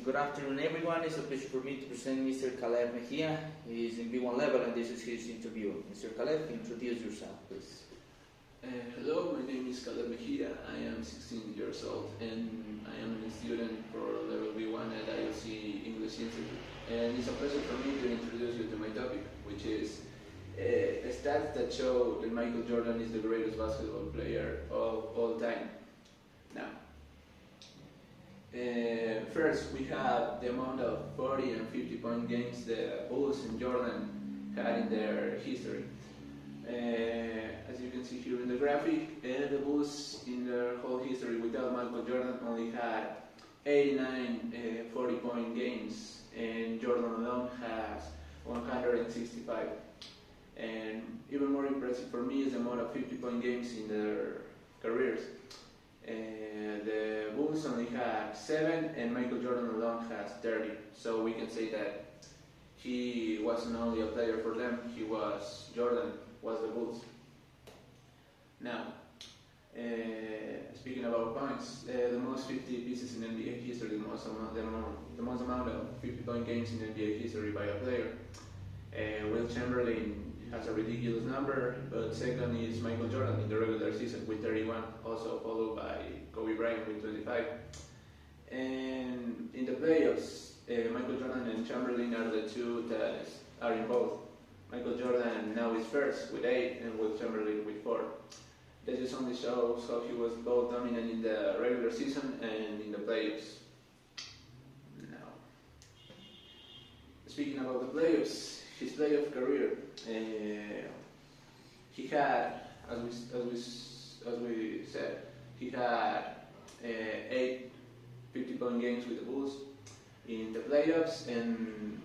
Good afternoon, everyone. It's a pleasure for me to present Mr. Caleb Mejia. He is in B1 level, and this is his interview. Mr. Caleb, introduce yourself, please. Hello, my name is Caleb Mejia. I am 16 years old and I am a student for level B1 at IOC English Institute. And it's a pleasure for me to introduce you to my topic, which is stats that show that Michael Jordan is the greatest basketball player of all time. Now, first we have the amount of 40 and 50-point games the Bulls and Jordan had in their history. As you can see here in the graphic, the Bulls in their whole history without Michael Jordan only had 89 40-point games, and Jordan alone has 165. And even more impressive for me is the amount of 50-point games in their careers. The Bulls only have 7 and Michael Jordan alone has 30. So we can say that he wasn't only a player for them, Jordan was the Bulls. Now, speaking about points, the most 50 pieces in NBA history, the most amount of 50-point games in NBA history by a player. Will Chamberlain has a ridiculous number, but second is Michael Jordan in the regular season with 31, also followed by Kobe Bryant with 25. And in the playoffs, Michael Jordan and Chamberlain are the two that are in both. Michael Jordan now is first with 8 and Will Chamberlain with 4. That just only shows how he was both dominant in the regular season and in the playoffs. Now, speaking about the playoffs, his playoff career, he had, as we said, he had 8 50-point games with the Bulls in the playoffs, and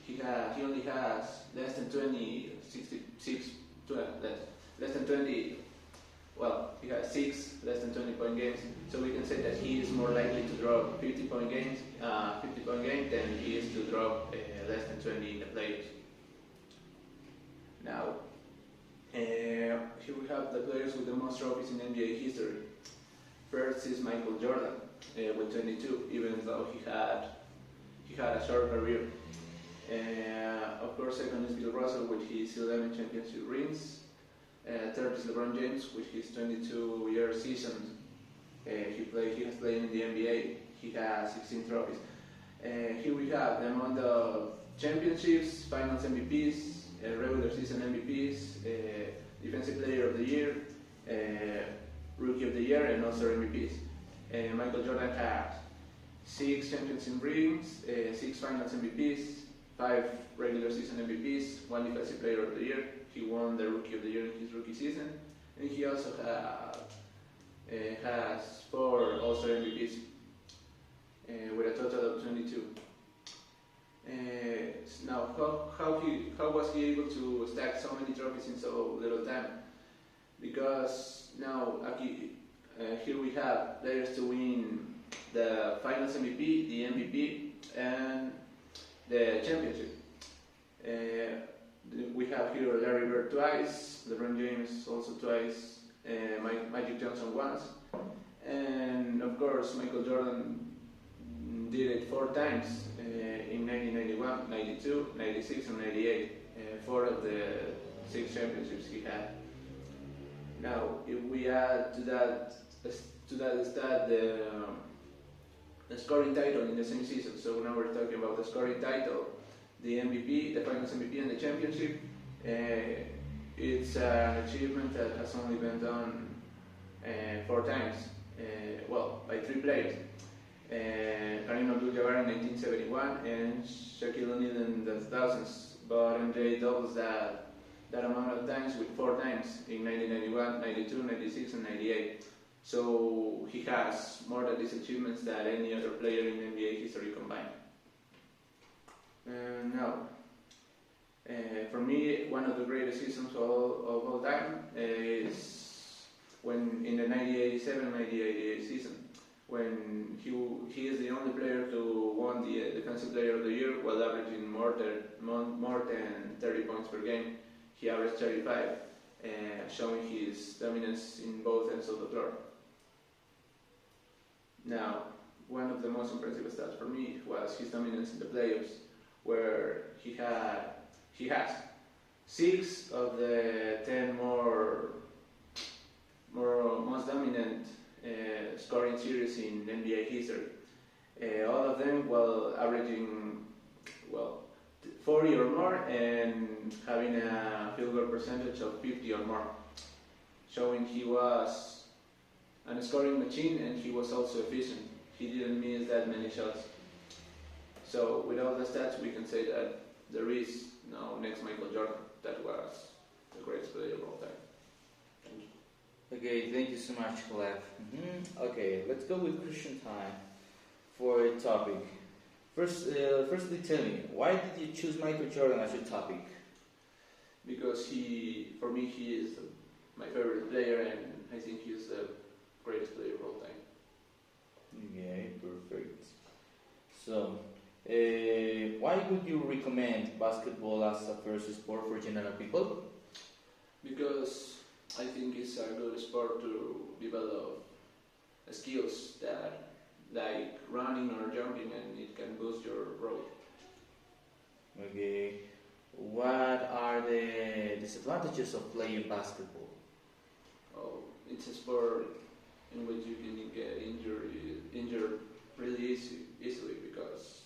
he only has less than 20, 66, 12, less than 20. Well, he has 6 less than 20-point games, so we can say that he is more likely to drop 50-point games, 50-point game than he is to drop less than 20 in the playoffs. Now, here we have the players with the most trophies in NBA history. First is Michael Jordan with 22, even though he had a short career. Of course, second is Bill Russell with his 11 championship rings. Third is LeBron James with his 22-year season. He has played in the NBA. He has 16 trophies. Here we have the amount of championships, finals MVPs, regular season MVPs, defensive player of the year, rookie of the year, and also MVPs. Michael Jordan has 6 championship rings, 6 finals MVPs, 5 regular season MVPs, 1 defensive player of the year. He won the rookie of the year in his rookie season, and he also has 4 All-Star MVPs with a total of 22. Now, how was he able to stack so many trophies in so little time? Because now here we have players to win the Finals MVP, the MVP, and the championship. We have here Larry Bird twice, LeBron James also twice, Magic Johnson once, and of course Michael Jordan did it 4 times in 1991, 92, 96, and 98. 4 of the 6 championships he had. Now, if we add to that stat the scoring title in the same season, so now we're talking about the scoring title, the MVP, the Finals MVP, and the championship. It's an achievement that has only been done 4 times, by 3 players. Kareem Abdul-Jabbar in 1971 and Shaquille O'Neal in the 2000s, but MJ doubles that amount of times with 4 times in 1991, 92, 96, and 98. So he has more than these achievements than any other player in NBA history combined. Now, for me, one of the greatest seasons of all time is when in the 1987-1988 season, when he is the only player to win the Defensive Player of the Year while averaging more than 30 points per game. He averaged 35, showing his dominance in both ends of the floor. Now, one of the most impressive stats for me was his dominance in the playoffs, where he has 6 of the 10 most dominant scoring series in NBA history. All of them while averaging 40 or more and having a field goal percentage of 50 or more, showing he was a scoring machine and he was also efficient. He didn't miss that many shots. So with all the stats, we can say that there is no next Michael Jordan. That was the greatest player of all time. Thank you. Okay, thank you so much, Caleb. Okay, let's go with Christian time for a topic. Firstly, tell me, why did you choose Michael Jordan as your topic? Because for me, he is my favorite player, and I think he's the greatest player of all time. Okay, perfect. So, why would you recommend basketball as a first sport for general people? Because I think it's a good sport to develop skills that, like running or jumping, and it can boost your growth. Okay, what are the disadvantages of playing basketball? Oh, it's a sport in which you can get injured really easily because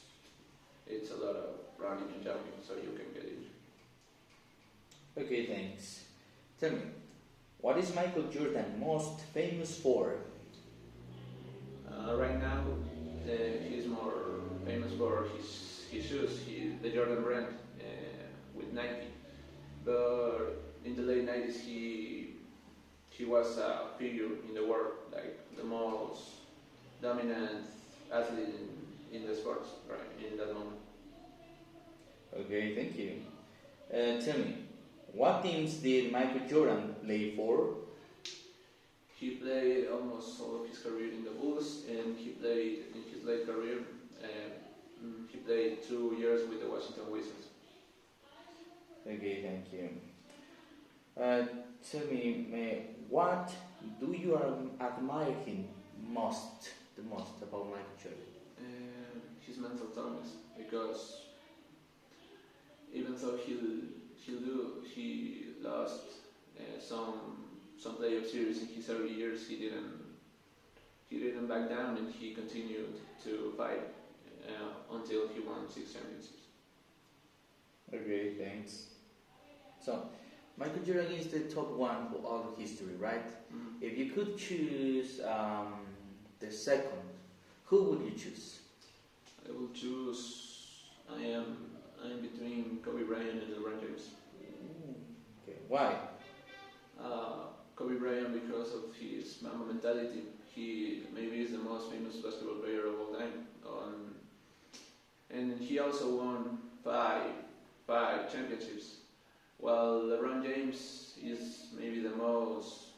it's a lot of running and jumping, so you can get injured. Okay, thanks. Tell me, what is Michael Jordan most famous for? Right now, he's more famous for his shoes, the Jordan brand with Nike. But in the late 90s, he was a figure in the world, like the most dominant athlete in the sports, right, in that moment. Okay, thank you. Tell me, what teams did Michael Jordan play for? He played almost all of his career in the Bulls, and he played in his late career. He played 2 years with the Washington Wizards. Okay, thank you. Tell me, what do you admire him the most about Michael Jordan? His mental toughness, because even though he lost some playoff series in his early years, he didn't back down, and he continued to fight until he won 6 championships. Okay, thanks. So, Michael Jordan is the top one for all of history, right? Mm-hmm. If you could choose the second, who would you choose? I will choose. I am between Kobe Bryant and LeBron James. Okay, why? Kobe Bryant, because of his Mamba mentality. He maybe is the most famous basketball player of all time. And he also won five championships. While LeBron James is maybe the most.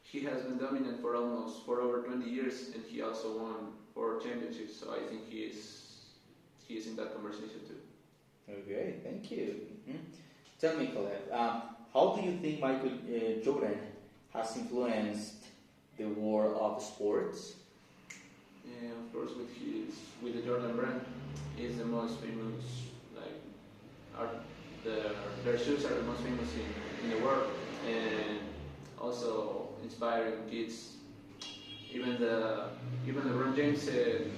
He has been dominant for over 20 years, and he also won 4 championships. So I think he is in that conversation too. Okay, thank you. Mm-hmm. Tell me, Caleb, how do you think Michael Jordan has influenced the world of sports? Yeah, of course, with the Jordan brand, he's the most famous. Their shoes are the most famous in the world, and also inspiring kids. Even LeBron James said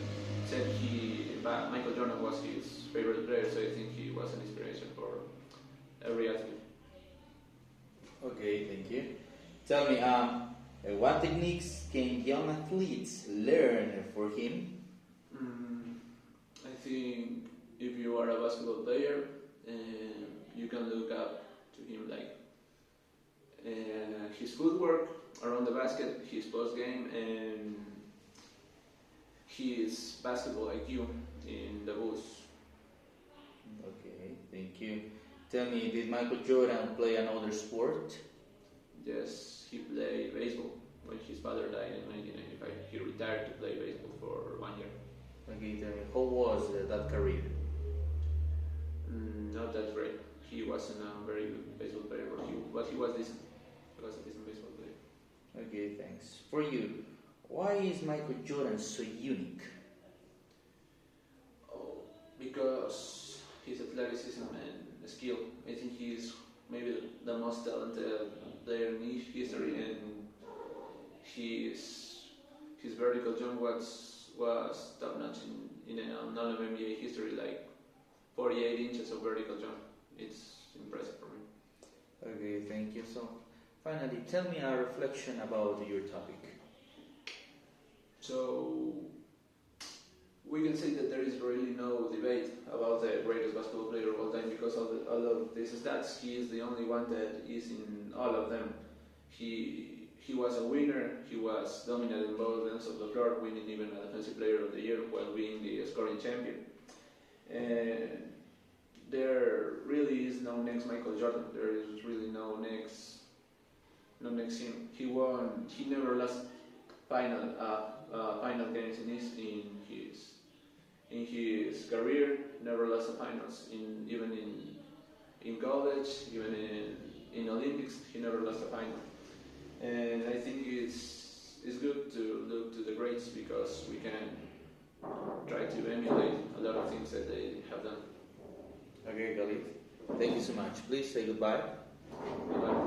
Michael Jordan was his favorite player, so I think he was an inspiration for every athlete. Okay, thank you. Tell me, what techniques can young athletes learn for him? I think if you are a basketball player, you can look up to him, like his footwork around the basket, his post game, and his basketball IQ in the Bulls. Okay, thank you. Tell me, did Michael Jordan play another sport? Yes, he played baseball. When his father died in 1995, he retired to play baseball for 1 year. Okay, tell me, how was that career? Not that great. He wasn't a very good baseball player, but he was decent. He was a decent baseball player. Okay, thanks. For you, why is Michael Jordan so unique? athleticism and skill. I think he's maybe the most talented player in history, and his vertical jump was top notch in non-NBA history, like 48 inches of vertical jump. It's impressive for me. Okay, thank you. So, finally, tell me a reflection about your topic. So we can say that there is really no debate about the greatest basketball player of all time because of all of these stats. He is the only one that is in all of them. He was a winner. He was dominant in both ends of the floor, winning even a Defensive Player of the Year while being the scoring champion. And there really is no next Michael Jordan. There is really no next him. He never lost final games in his career. Never lost the finals. Even in college, even in Olympics, he never lost a final. And I think it's good to look to the greats because we can try to emulate a lot of things that they have done. Okay, Khalid. Thank you so much. Please say goodbye. Bye-bye.